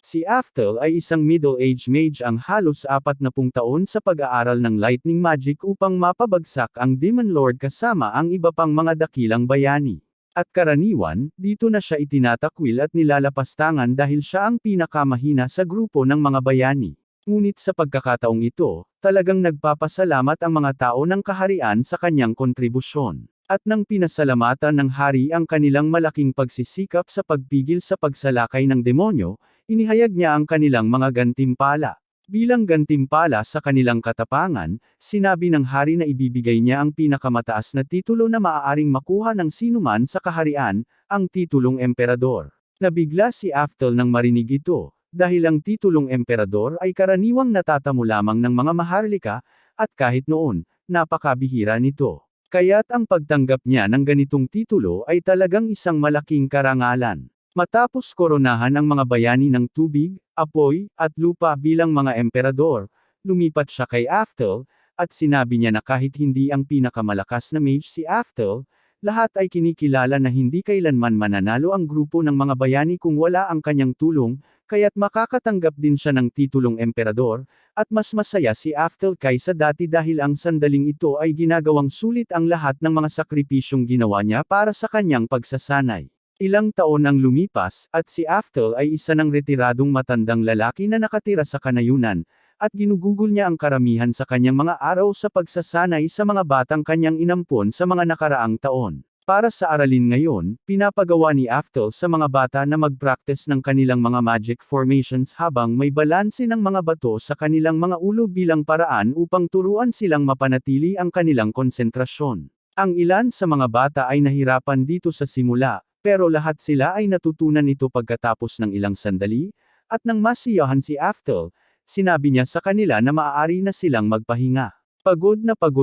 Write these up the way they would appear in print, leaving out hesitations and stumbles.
Si Aftel ay isang middle-aged mage ang halos 40 taon sa pag-aaral ng lightning magic upang mapabagsak ang Demon Lord kasama ang iba pang mga dakilang bayani. At karaniwan, dito na siya itinatakwil at nilalapastangan dahil siya ang pinakamahina sa grupo ng mga bayani. Ngunit sa pagkakataong ito, talagang nagpapasalamat ang mga tao ng kaharian sa kanyang kontribusyon. At nang pinasalamatan ng hari ang kanilang malaking pagsisikap sa pagpigil sa pagsalakay ng demonyo, inihayag niya ang kanilang mga gantimpala. Bilang gantimpala sa kanilang katapangan, sinabi ng hari na ibibigay niya ang pinakamataas na titulo na maaaring makuha ng sinuman sa kaharian, ang titulong emperador. Nabigla si Aftel nang marinig ito, dahil ang titulong emperador ay karaniwang natatamo lamang ng mga maharlika, at kahit noon, napakabihira nito. Kaya't ang pagtanggap niya ng ganitong titulo ay talagang isang malaking karangalan. Matapos koronahan ang mga bayani ng tubig, apoy, at lupa bilang mga emperador, lumipat siya kay Aftel, at sinabi niya na kahit hindi ang pinakamalakas na mage si Aftel, lahat ay kinikilala na hindi kailanman mananalo ang grupo ng mga bayani kung wala ang kanyang tulong, kaya't makakatanggap din siya ng titulong emperador, at mas masaya si Aftel kaysa dati dahil ang sandaling ito ay ginagawang sulit ang lahat ng mga sakripisyong ginawa niya para sa kanyang pagsasanay. Ilang taon ang lumipas, at si Aftel ay isa ng retiradong matandang lalaki na nakatira sa kanayunan, at ginugugol niya ang karamihan sa kanyang mga araw sa pagsasanay sa mga batang kanyang inampon sa mga nakaraang taon. Para sa aralin ngayon, pinapagawa ni Aftel sa mga bata na mag-practice ng kanilang mga magic formations habang may balanse ng mga bato sa kanilang mga ulo bilang paraan upang turuan silang mapanatili ang kanilang konsentrasyon. Ang ilan sa mga bata ay nahirapan dito sa simula, pero lahat sila ay natutunan ito pagkatapos ng ilang sandali, at nang masiyahan si Aftel, sinabi niya sa kanila na maaari na silang magpahinga. Pagod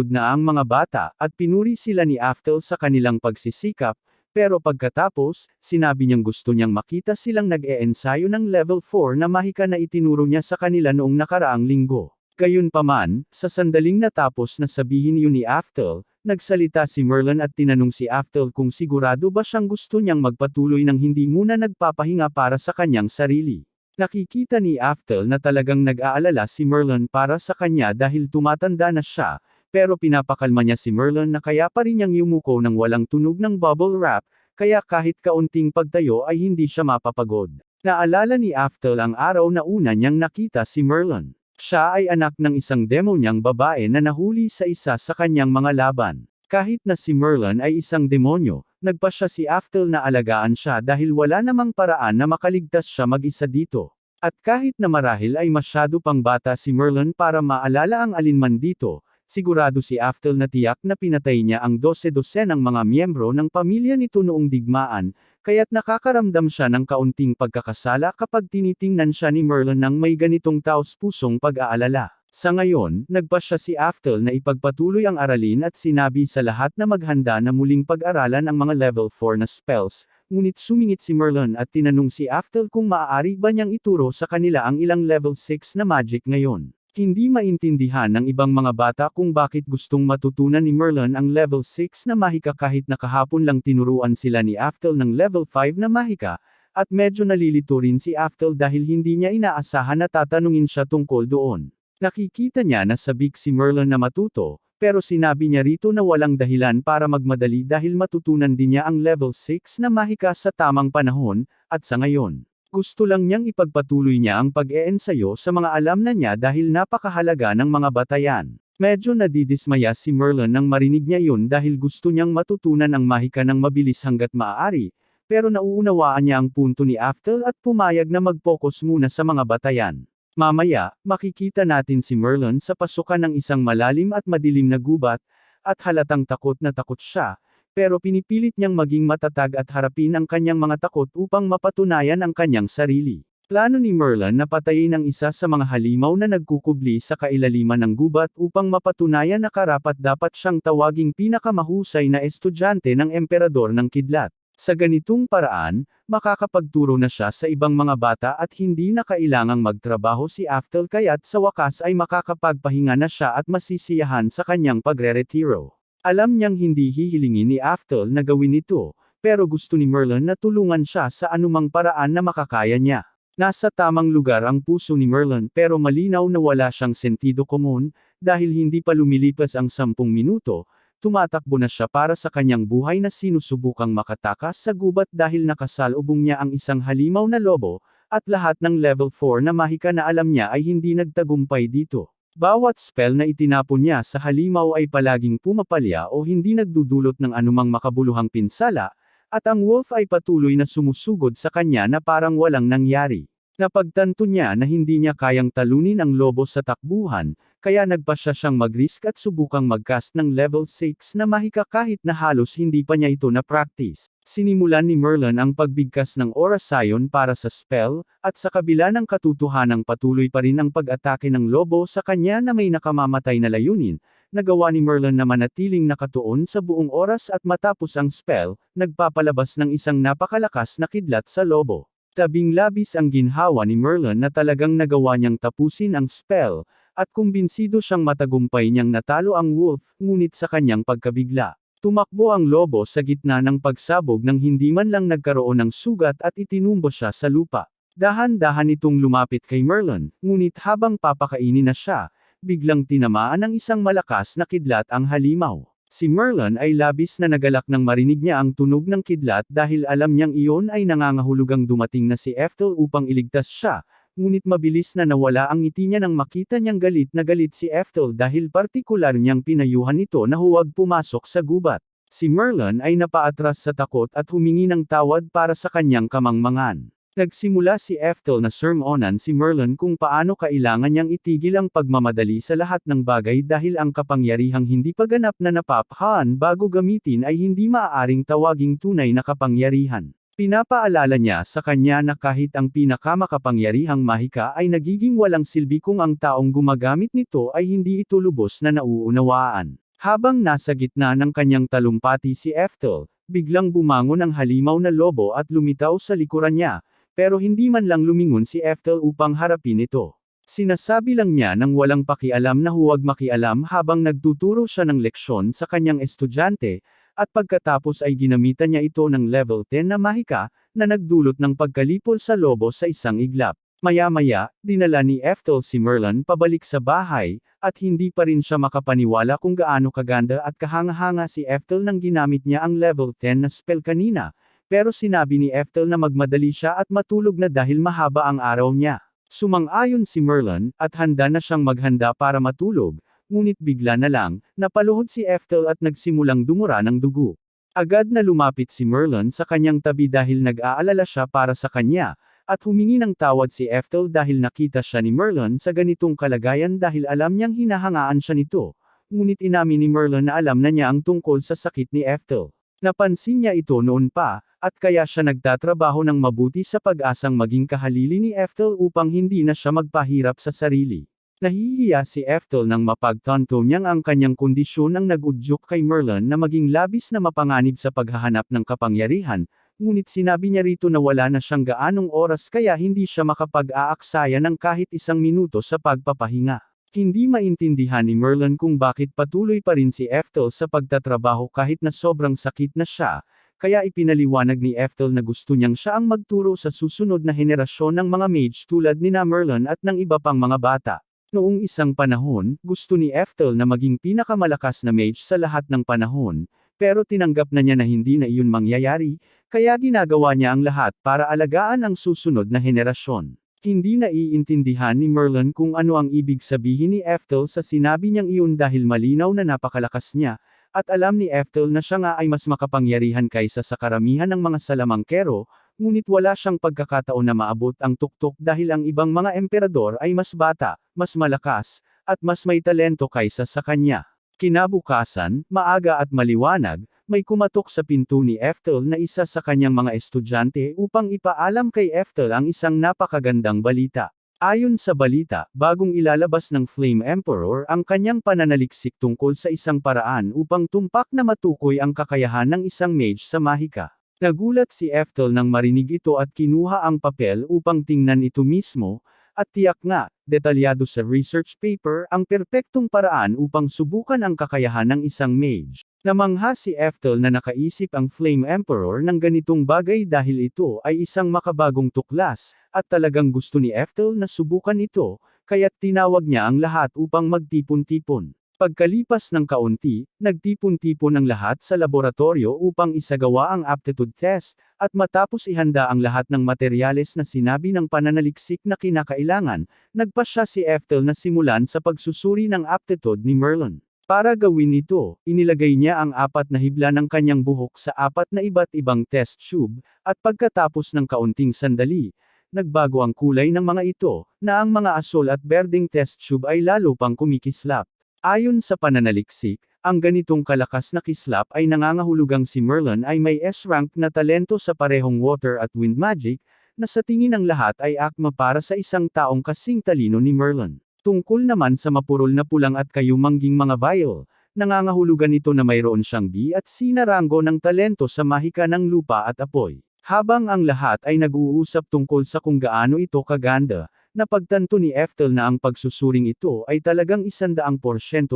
na ang mga bata, at pinuri sila ni Aftel sa kanilang pagsisikap, pero pagkatapos, sinabi niyang gusto niyang makita silang nag-e-ensayo ng level 4 na mahika na itinuro niya sa kanila noong nakaraang linggo. Gayunpaman, sa sandaling natapos na sabihin yun ni Aftel, nagsalita si Merlin at tinanong si Aftel kung sigurado ba siyang gusto niyang magpatuloy ng hindi muna nagpapahinga para sa kanyang sarili. Nakikita ni Aftel na talagang nag-aalala si Merlin para sa kanya dahil tumatanda na siya, pero pinapakalma niya si Merlin na kaya pa rin niyang yumuko ng walang tunog ng bubble wrap, kaya kahit kaunting pagtayo ay hindi siya mapapagod. Naalala ni Aftel ang araw na una niyang nakita si Merlin. Siya ay anak ng isang demonyang babae na nahuli sa isa sa kanyang mga laban. Kahit na si Merlin ay isang demonyo, nagpasya si Aftel na alagaan siya dahil wala namang paraan na makaligtas siya mag-isa dito. At kahit na marahil ay masyado pang bata si Merlin para maalala ang alinman dito, sigurado si Aftel na tiyak na pinatay niya ang 12 ng mga miyembro ng pamilya nito noong digmaan, kaya't nakakaramdam siya ng kaunting pagkakasala kapag tinitingnan siya ni Merlin ng may ganitong taos-pusong pag-aalala. Sa ngayon, nagpasya si Aftel na ipagpatuloy ang aralin at sinabi sa lahat na maghanda na muling pag-aralan ang mga level 4 na spells, ngunit sumingit si Merlin at tinanong si Aftel kung maaari ba niyang ituro sa kanila ang ilang level 6 na magic ngayon. Hindi maintindihan ng ibang mga bata kung bakit gustong matutunan ni Merlin ang level 6 na mahika kahit na kahapon lang tinuruan sila ni Aftel ng level 5 na mahika, at medyo nalilito rin si Aftel dahil hindi niya inaasahan na tatanungin siya tungkol doon. Nakikita niya na sabik si Merlin na matuto, pero sinabi niya rito na walang dahilan para magmadali dahil matutunan din niya ang level 6 na mahika sa tamang panahon, at sa ngayon. Gusto lang niyang ipagpatuloy niya ang pag-eensayo sa mga alam na niya dahil napakahalaga ng mga batayan. Medyo nadidismaya si Merlin nang marinig niya yun dahil gusto niyang matutunan ang mahika ng mabilis hanggat maaari, pero nauunawaan niya ang punto ni Aftel at pumayag na mag-focus muna sa mga batayan. Mamaya, makikita natin si Merlin sa pasukan ng isang malalim at madilim na gubat, at halatang takot na takot siya, pero pinipilit niyang maging matatag at harapin ang kanyang mga takot upang mapatunayan ang kanyang sarili. Plano ni Merlin na patayin ang isa sa mga halimaw na nagkukubli sa kailaliman ng gubat upang mapatunayan na karapat-dapat siyang tawaging pinakamahusay na estudyante ng emperador ng kidlat. Sa ganitong paraan, makakapagturo na siya sa ibang mga bata at hindi na kailangang magtrabaho si Aftel kaya't sa wakas ay makakapagpahinga na siya at masisiyahan sa kanyang pagre-retiro. Alam niyang hindi hihilingin ni Aftel na gawin ito, pero gusto ni Merlin na tulungan siya sa anumang paraan na makakaya niya. Nasa tamang lugar ang puso ni Merlin pero malinaw na wala siyang sentido komon, dahil hindi pa lumilipas ang 10 minuto, tumatakbo na siya para sa kanyang buhay na sinusubukang makatakas sa gubat dahil nakasalubong niya ang isang halimaw na lobo, at lahat ng level 4 na mahika na alam niya ay hindi nagtagumpay dito. Bawat spell na itinapon niya sa halimaw ay palaging pumapalya o hindi nagdudulot ng anumang makabuluhang pinsala, at ang wolf ay patuloy na sumusugod sa kanya na parang walang nangyari. Napagtanto niya na hindi niya kayang talunin ang lobo sa takbuhan, kaya nagpasya siyang mag-risk at subukang mag-cast ng level 6 na mahika kahit na halos hindi pa niya ito na-practice. Sinimulan ni Merlin ang pagbigkas ng Orasion para sa spell, at sa kabila ng katotohanang patuloy pa rin ang pag-atake ng lobo sa kanya na may nakamamatay na layunin, nagawa ni Merlin na manatiling nakatuon sa buong oras at matapos ang spell, nagpapalabas ng isang napakalakas na kidlat sa lobo. Labing-labis ang ginhawa ni Merlin na talagang nagawa niyang tapusin ang spell, at kumbinsido siyang matagumpay niyang natalo ang wolf, ngunit sa kanyang pagkabigla. Tumakbo ang lobo sa gitna ng pagsabog nang hindi man lang nagkaroon ng sugat at itinumbo siya sa lupa. Dahan-dahan itong lumapit kay Merlin, ngunit habang papakainin na siya, biglang tinamaan ng isang malakas na kidlat ang halimaw. Si Merlin ay labis na nagalak nang marinig niya ang tunog ng kidlat dahil alam niyang iyon ay nangangahulugang dumating na si Ethel upang iligtas siya, ngunit mabilis na nawala ang ngiti niya nang makita niyang galit na galit si Ethel dahil partikular niyang pinayuhan ito na huwag pumasok sa gubat. Si Merlin ay napaatras sa takot at humingi ng tawad para sa kanyang kamangmangan. Nagsimula si Ethel na sermonan si Merlin kung paano kailangan niyang itigil ang pagmamadali sa lahat ng bagay dahil ang kapangyarihang hindi pa ganap na napaphaan bago gamitin ay hindi maaaring tawaging tunay na kapangyarihan. Pinapaalala niya sa kanya na kahit ang pinakamakapangyarihang mahika ay nagiging walang silbi kung ang taong gumagamit nito ay hindi ito lubos na nauunawaan. Habang nasa gitna ng kanyang talumpati si Ethel, biglang bumangon ang halimaw na lobo at lumitaw sa likuran niya, pero hindi man lang lumingon si Ethel upang harapin ito. Sinasabi lang niya nang walang pakialam na huwag makialam habang nagtuturo siya ng leksyon sa kanyang estudyante, at pagkatapos ay ginamitan niya ito ng level 10 na mahika, na nagdulot ng pagkalipol sa lobo sa isang iglap. Maya-maya, dinala ni Ethel si Merlin pabalik sa bahay, at hindi pa rin siya makapaniwala kung gaano kaganda at kahanga-hanga si Ethel nang ginamit niya ang level 10 na spell kanina. Pero sinabi ni Ethel na magmadali siya at matulog na dahil mahaba ang araw niya. Sumang-ayon si Merlin, at handa na siyang maghanda para matulog, ngunit bigla na lang, napaluhod si Ethel at nagsimulang dumura ng dugo. Agad na lumapit si Merlin sa kanyang tabi dahil nag-aalala siya para sa kanya, at humingi ng tawad si Ethel dahil nakita siya ni Merlin sa ganitong kalagayan dahil alam niyang hinahangaan siya nito. Ngunit inamin ni Merlin na alam na niya ang tungkol sa sakit ni Ethel. Napansin niya ito noon pa, at kaya siya nagtatrabaho ng mabuti sa pag-asang maging kahalili ni Ethel upang hindi na siya magpahirap sa sarili. Nahihiya si Ethel nang mapagtanto niyang ang kanyang kondisyon ang nag-udyok kay Merlin na maging labis na mapanganib sa paghahanap ng kapangyarihan, ngunit sinabi niya rito na wala na siyang gaanong oras kaya hindi siya makapag-aaksaya ng kahit 1 minuto sa pagpapahinga. Hindi maintindihan ni Merlin kung bakit patuloy pa rin si Ethel sa pagtatrabaho kahit na sobrang sakit na siya, kaya ipinaliwanag ni Ethel na gusto niyang siya ang magturo sa susunod na henerasyon ng mga mage tulad ni Merlin at ng iba pang mga bata. Noong isang panahon, gusto ni Ethel na maging pinakamalakas na mage sa lahat ng panahon, pero tinanggap na niya na hindi na iyon mangyayari, kaya ginagawa niya ang lahat para alagaan ang susunod na henerasyon. Hindi naiintindihan ni Merlin kung ano ang ibig sabihin ni Ethel sa sinabi niyang iyon dahil malinaw na napakalakas niya, at alam ni Ethel na siya nga ay mas makapangyarihan kaysa sa karamihan ng mga salamangkero, ngunit wala siyang pagkakataon na maabot ang tuktok dahil ang ibang mga emperador ay mas bata, mas malakas, at mas may talento kaysa sa kanya. Kinabukasan, maaga at maliwanag, may kumatok sa pinto ni Ethel na isa sa kanyang mga estudyante upang ipaalam kay Ethel ang isang napakagandang balita. Ayon sa balita, bagong ilalabas ng Flame Emperor ang kanyang pananaliksik tungkol sa isang paraan upang tumpak na matukoy ang kakayahan ng isang mage sa mahika. Nagulat si Ethel nang marinig ito at kinuha ang papel upang tingnan ito mismo, at tiyak nga, detalyado sa research paper ang perpektong paraan upang subukan ang kakayahan ng isang mage. Namangha si Eftel na nakaisip ang Flame Emperor ng ganitong bagay dahil ito ay isang makabagong tuklas, at talagang gusto ni Eftel na subukan ito, kaya't tinawag niya ang lahat upang magtipon-tipon. Pagkalipas ng kaunti, nagtipon-tipon ang lahat sa laboratorio upang isagawa ang aptitude test, at matapos ihanda ang lahat ng materyales na sinabi ng pananaliksik na kinakailangan, nagpasya si Eftel na simulan sa pagsusuri ng aptitude ni Merlin. Para gawin ito, inilagay niya ang 4 na hibla ng kanyang buhok sa 4 na iba't ibang test tube, at pagkatapos ng kaunting sandali, nagbago ang kulay ng mga ito, na ang mga asol at berdeng test tube ay lalo pang kumikislap. Ayon sa pananaliksik, ang ganitong kalakas na kislap ay nangangahulugang si Merlin ay may S-rank na talento sa parehong water at wind magic, na sa tingin ng lahat ay akma para sa isang taong kasing talino ni Merlin. Tungkol naman sa mapurol na pulang at kayumangging mga vial, nangangahulugan ito na mayroon siyang B at C na ranggo ng talento sa mahika ng lupa at apoy. Habang ang lahat ay nag-uusap tungkol sa kung gaano ito kaganda, napagtanto ni Eftel na ang pagsusuring ito ay talagang 100%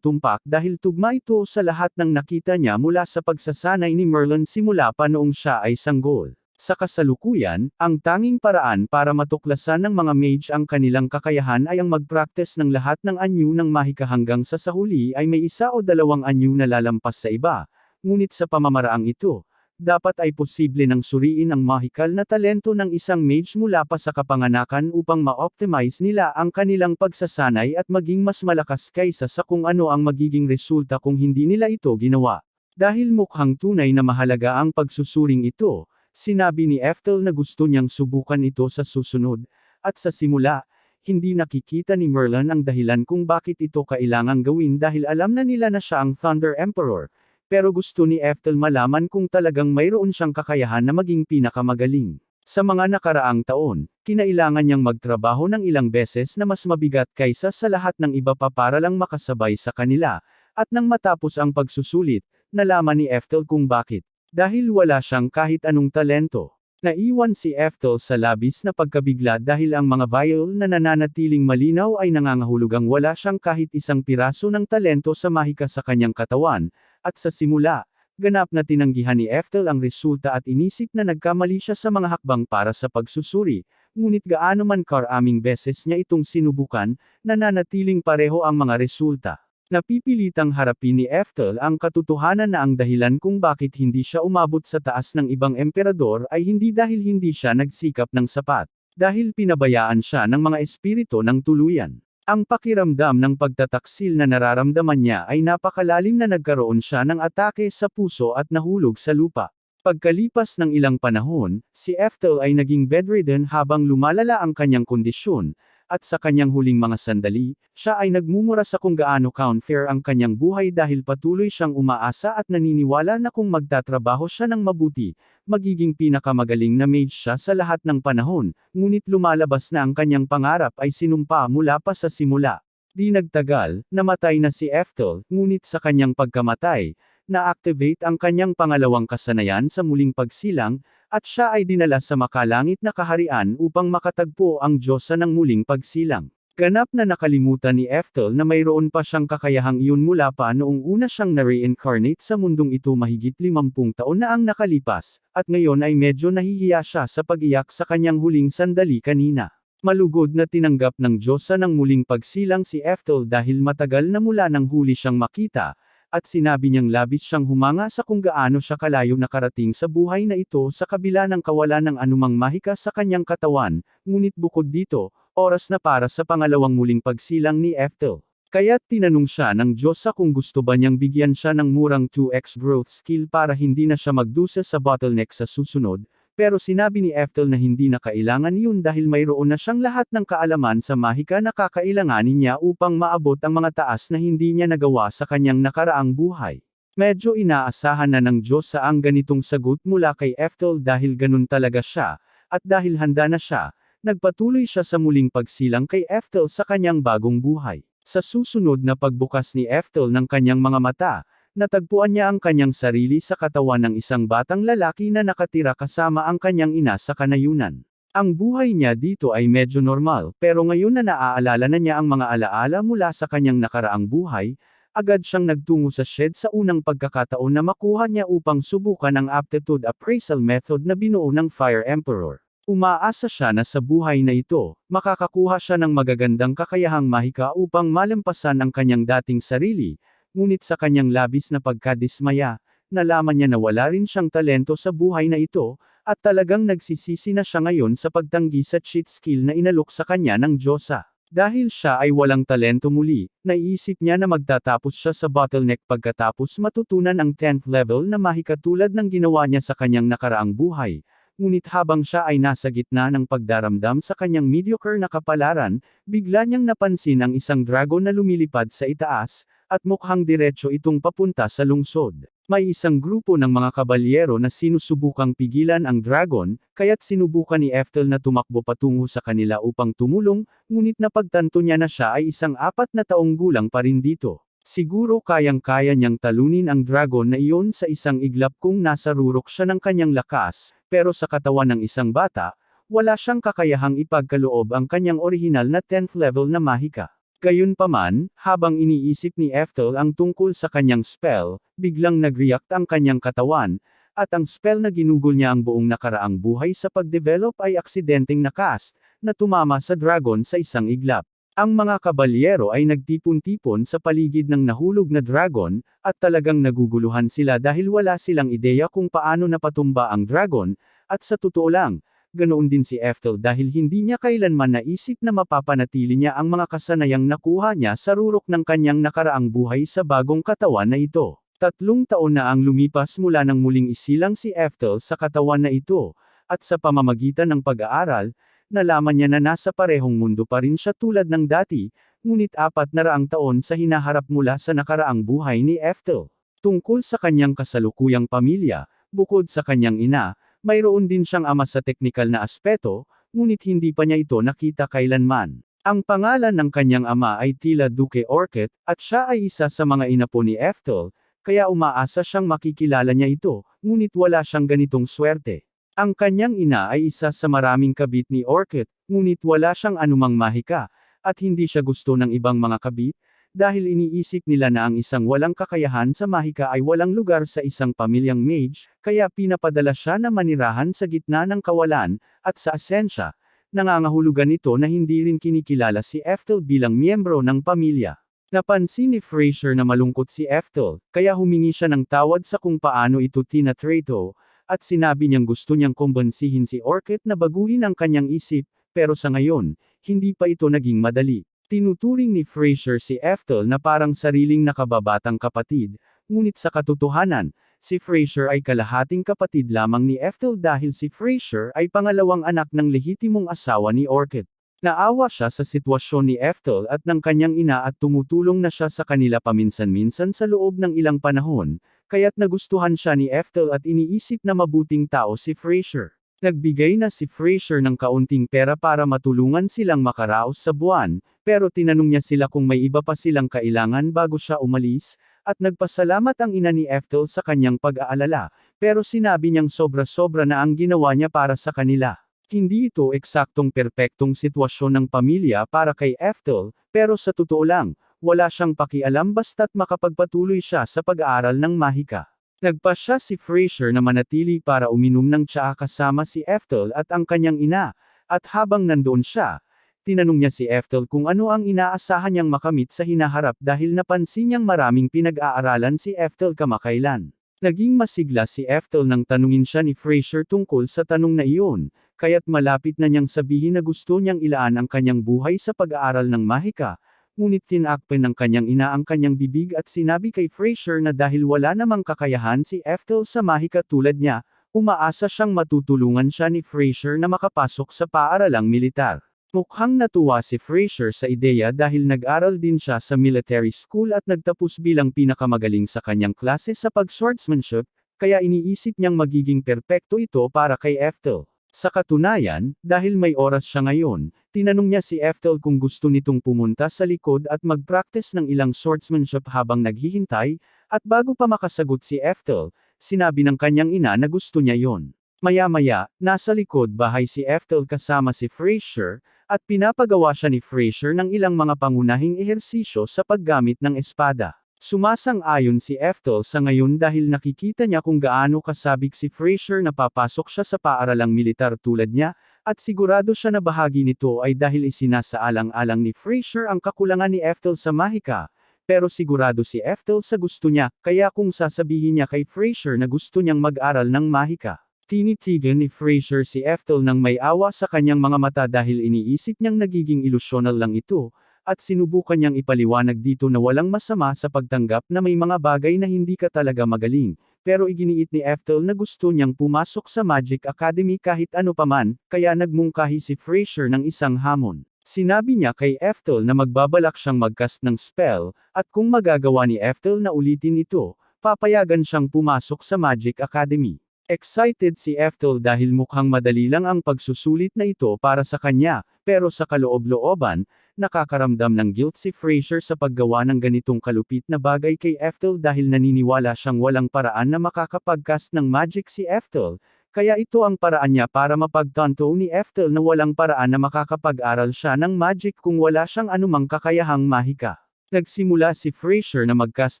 tumpak dahil tugma ito sa lahat ng nakita niya mula sa pagsasanay ni Merlin simula pa noong siya ay sanggol. Sa kasalukuyan, ang tanging paraan para matuklasan ng mga mage ang kanilang kakayahan ay ang mag-practice ng lahat ng anyo ng mahika hanggang sa huli ay may 1 o 2 anyo na lalampas sa iba. Ngunit sa pamamaraang ito, dapat ay posible nang suriin ang mahikal na talento ng isang mage mula pa sa kapanganakan upang ma-optimize nila ang kanilang pagsasanay at maging mas malakas kaysa sa kung ano ang magiging resulta kung hindi nila ito ginawa. Dahil mukhang tunay na mahalaga ang pagsusuring ito, sinabi ni Eftel na gusto niyang subukan ito sa susunod, at sa simula, hindi nakikita ni Merlin ang dahilan kung bakit ito kailangang gawin dahil alam na nila na siya ang Thunder Emperor, pero gusto ni Eftel malaman kung talagang mayroon siyang kakayahan na maging pinakamagaling. Sa mga nakaraang taon, kinailangan niyang magtrabaho ng ilang beses na mas mabigat kaysa sa lahat ng iba pa para lang makasabay sa kanila, at nang matapos ang pagsusulit, nalaman ni Eftel kung bakit. Dahil wala siyang kahit anong talento. Naiwan si Eftel sa labis na pagkabigla dahil ang mga vial na nananatiling malinaw ay nangangahulugang wala siyang kahit isang piraso ng talento sa mahika sa kanyang katawan, at sa simula, ganap na tinanggihan ni Eftel ang resulta at inisip na nagkamali siya sa mga hakbang para sa pagsusuri, ngunit gaano man karaming beses niya itong sinubukan, nananatiling pareho ang mga resulta. Napipilitang harapin ni Eftel ang katotohanan na ang dahilan kung bakit hindi siya umabot sa taas ng ibang emperador ay hindi dahil hindi siya nagsikap ng sapat, dahil pinabayaan siya ng mga espiritu ng tuluyan. Ang pakiramdam ng pagtataksil na nararamdaman niya ay napakalalim na nagkaroon siya ng atake sa puso at nahulog sa lupa. Pagkalipas ng ilang panahon, si Eftel ay naging bedridden habang lumalala ang kanyang kondisyon, at sa kanyang huling mga sandali, siya ay nagmumura sa kung gaano unfair ang kanyang buhay dahil patuloy siyang umaasa at naniniwala na kung magtatrabaho siya ng mabuti, magiging pinakamagaling na mage siya sa lahat ng panahon, ngunit lumalabas na ang kanyang pangarap ay sinumpa mula pa sa simula. Di nagtagal, namatay na si Eftel, ngunit sa kanyang pagkamatay, na-activate ang kanyang pangalawang kasanayan sa muling pagsilang, at siya ay dinala sa makalangit na kaharian upang makatagpo ang Diyosa ng muling pagsilang. Ganap na nakalimutan ni Eftel na mayroon pa siyang kakayahang iyon mula pa noong una siyang na-reincarnate sa mundong ito mahigit 50 taon na ang nakalipas, at ngayon ay medyo nahihiya siya sa pag-iyak sa kanyang huling sandali kanina. Malugod na tinanggap ng Diyosa ng muling pagsilang si Eftel dahil matagal na mula nang huli siyang makita, at sinabi niyang labis siyang humanga sa kung gaano siya kalayo nakarating sa buhay na ito sa kabila ng kawalan ng anumang mahika sa kanyang katawan, ngunit bukod dito, oras na para sa pangalawang muling pagsilang ni Eftel. Kaya't tinanong siya ng Diyosa kung gusto ba niyang bigyan siya ng murang 2x growth skill para hindi na siya magdusa sa bottleneck sa susunod, pero sinabi ni Eftel na hindi na kailangan iyon dahil mayroon na siyang lahat ng kaalaman sa mahika na kakailanganin niya upang maabot ang mga taas na hindi niya nagawa sa kanyang nakaraang buhay. Medyo inaasahan na ng Diyos ang ganitong sagot mula kay Eftel dahil ganun talaga siya, at dahil handa na siya, nagpatuloy siya sa muling pagsilang kay Eftel sa kanyang bagong buhay. Sa susunod na pagbukas ni Eftel ng kanyang mga mata, natagpuan niya ang kanyang sarili sa katawan ng isang batang lalaki na nakatira kasama ang kanyang ina sa kanayunan. Ang buhay niya dito ay medyo normal, pero ngayon na naaalala na niya ang mga alaala mula sa kanyang nakaraang buhay, Agad siyang nagtungo sa shed sa unang pagkakataon na makuha niya upang subukan ang aptitude appraisal method na binuo ng Fire Emperor. Umaasa siya na sa buhay na ito, makakakuha siya ng magagandang kakayahang mahika upang malampasan ang kanyang dating sarili, ngunit sa kanyang labis na pagkadismaya, nalaman niya na wala rin siyang talento sa buhay na ito, at talagang nagsisisi na siya ngayon sa pagtanggi sa cheat skill na inalok sa kanya ng Diyosa. Dahil siya ay walang talento muli, naiisip niya na magtatapos siya sa bottleneck pagkatapos matutunan ang 10th level na mahika tulad ng ginawa niya sa kanyang nakaraang buhay. Ngunit habang siya ay nasa gitna ng pagdaramdam sa kanyang mediocre na kapalaran, bigla niyang napansin ang isang dragon na lumilipad sa itaas, at mukhang diretso itong papunta sa lungsod. May isang grupo ng mga kabalyero na sinusubukang pigilan ang dragon, kaya't sinubukan ni Eftel na tumakbo patungo sa kanila upang tumulong, ngunit napagtanto niya na siya ay isang 4 na taong gulang pa rin dito. Siguro kayang-kaya niyang talunin ang dragon na iyon sa isang iglap kung nasa rurok siya ng kanyang lakas, pero sa katawan ng isang bata, wala siyang kakayahang ipagkaloob ang kanyang orihinal na 10th level na mahika. Gayunpaman, habang iniisip ni Eftel ang tungkol sa kanyang spell, biglang nag-react ang kanyang katawan, at ang spell na ginugol niya ang buong nakaraang buhay sa pag-develop ay aksidenteng nakast, na tumama sa dragon sa isang iglap. Ang mga kabalyero ay nagtipon-tipon sa paligid ng nahulog na dragon, at talagang naguguluhan sila dahil wala silang ideya kung paano napatumba ang dragon, at sa totoo lang, ganoon din si Eftel dahil hindi niya kailanman naisip na mapapanatili niya ang mga kasanayang nakuha niya sa rurok ng kanyang nakaraang buhay sa bagong katawan na ito. 3 taon na ang lumipas mula nang muling isilang si Eftel sa katawan na ito, at sa pamamagitan ng pag-aaral, nalaman niya na nasa parehong mundo pa rin siya tulad ng dati, ngunit 400 taon sa hinaharap mula sa nakaraang buhay ni Eftel. Tungkol sa kanyang kasalukuyang pamilya, bukod sa kanyang ina, mayroon din siyang ama sa teknikal na aspeto, ngunit hindi pa niya ito nakita kailanman. Ang pangalan ng kanyang ama ay tila Duque Orchid, at siya ay isa sa mga inapo ni Eftel, kaya umaasa siyang makikilala niya ito, ngunit wala siyang ganitong swerte. Ang kanyang ina ay isa sa maraming kabit ni Orchid, ngunit wala siyang anumang mahika, at hindi siya gusto ng ibang mga kabit, dahil iniisip nila na ang isang walang kakayahan sa mahika ay walang lugar sa isang pamilyang mage, kaya pinapadala siya na manirahan sa gitna ng kawalan, at sa asensya, nangangahulugan ito na hindi rin kinikilala si Eftel bilang miyembro ng pamilya. Napansin ni Fraser na malungkot si Eftel, kaya humingi siya ng tawad sa kung paano ito tinatrato, at sinabi niyang gusto niyang kumbansihin si Orchid na baguhin ang kanyang isip, pero sa ngayon, hindi pa ito naging madali. Tinuturing ni Fraser si Eftel na parang sariling nakababatang kapatid, ngunit sa katotohanan, si Fraser ay kalahating kapatid lamang ni Eftel dahil si Fraser ay pangalawang anak ng lehitimong asawa ni Orchid. Naawa siya sa sitwasyon ni Eftel at ng kanyang ina at tumutulong na siya sa kanila paminsan-minsan sa loob ng ilang panahon, kaya't nagustuhan siya ni Eftel at iniisip na mabuting tao si Fraser. Nagbigay na si Fraser ng kaunting pera para matulungan silang makaraos sa buwan, pero tinanong niya sila kung may iba pa silang kailangan bago siya umalis, at nagpasalamat ang ina ni Eftel sa kanyang pag-aalala, pero sinabi niyang sobra-sobra na ang ginawa niya para sa kanila. Hindi ito eksaktong perpektong sitwasyon ng pamilya para kay Eftel, pero sa totoo lang, wala siyang pakialam basta't makapagpatuloy siya sa pag-aaral ng mahika. Nagpasya si Fraser na manatili para uminom ng tsaa kasama si Eftel at ang kanyang ina, at habang nandoon siya, tinanong niya si Eftel kung ano ang inaasahan niyang makamit sa hinaharap dahil napansin niyang maraming pinag-aaralan si Eftel kamakailan. Naging masigla si Eftel nang tanungin siya ni Fraser tungkol sa tanong na iyon, kaya't malapit na niyang sabihin na gusto niyang ilaan ang kanyang buhay sa pag-aaral ng mahika, ngunit tinakpan ng kanyang ina ang kanyang bibig at sinabi kay Fraser na dahil wala namang kakayahan si Eftel sa mahika tulad niya, umaasa siyang matutulungan siya ni Fraser na makapasok sa paaralang militar. Mukhang natuwa si Fraser sa ideya dahil nag-aral din siya sa military school at nagtapos bilang pinakamagaling sa kanyang klase sa pag-swordsmanship, kaya iniisip niyang magiging perpekto ito para kay Eftel. Sa katunayan, dahil may oras siya ngayon, tinanong niya si Eftel kung gusto nitong pumunta sa likod at mag-practice ng ilang swordsmanship habang naghihintay, at bago pa makasagot si Eftel, sinabi ng kanyang ina na gusto niya yon. Maya-maya, nasa likod bahay si Eftel kasama si Fraser, at pinapagawa siya ni Fraser ng ilang mga pangunahing ehersisyo sa paggamit ng espada. Sumasang-ayon si Ethel sa ngayon dahil nakikita niya kung gaano kasabik si Frasier na papasok siya sa paaralang militar tulad niya, at sigurado siya na bahagi nito ay dahil isinasaalang-alang ni Frasier ang kakulangan ni Ethel sa mahika. Pero sigurado si Ethel sa gusto niya, kaya kung sasabihin niya kay Frasier na gusto niyang mag-aral ng mahika, tinitigan ni Frasier si Ethel nang may awa sa kanyang mga mata dahil iniisip niyang nagiging ilusyonal lang ito, at sinubukan niyang ipaliwanag dito na walang masama sa pagtanggap na may mga bagay na hindi ka talaga magaling, pero iginiit ni Ethel na gusto niyang pumasok sa Magic Academy kahit ano paman, kaya nagmungkahi si Frasier ng isang hamon. Sinabi niya kay Ethel na magbabalak siyang mag-cast ng spell, at kung magagawa ni Ethel na ulitin ito, papayagan siyang pumasok sa Magic Academy. Excited si Ethel dahil mukhang madali lang ang pagsusulit na ito para sa kanya, pero sa kaloob-looban, nakakaramdam ng guilt si Frasier sa paggawa ng ganitong kalupit na bagay kay Ethel dahil naniniwala siyang walang paraan na makakapag-cast ng magic si Ethel, kaya ito ang paraan niya para mapagtanto ni Ethel na walang paraan na makakapag-aral siya ng magic kung wala siyang anumang kakayahang mahika. Nagsimula si Frasier na mag-cast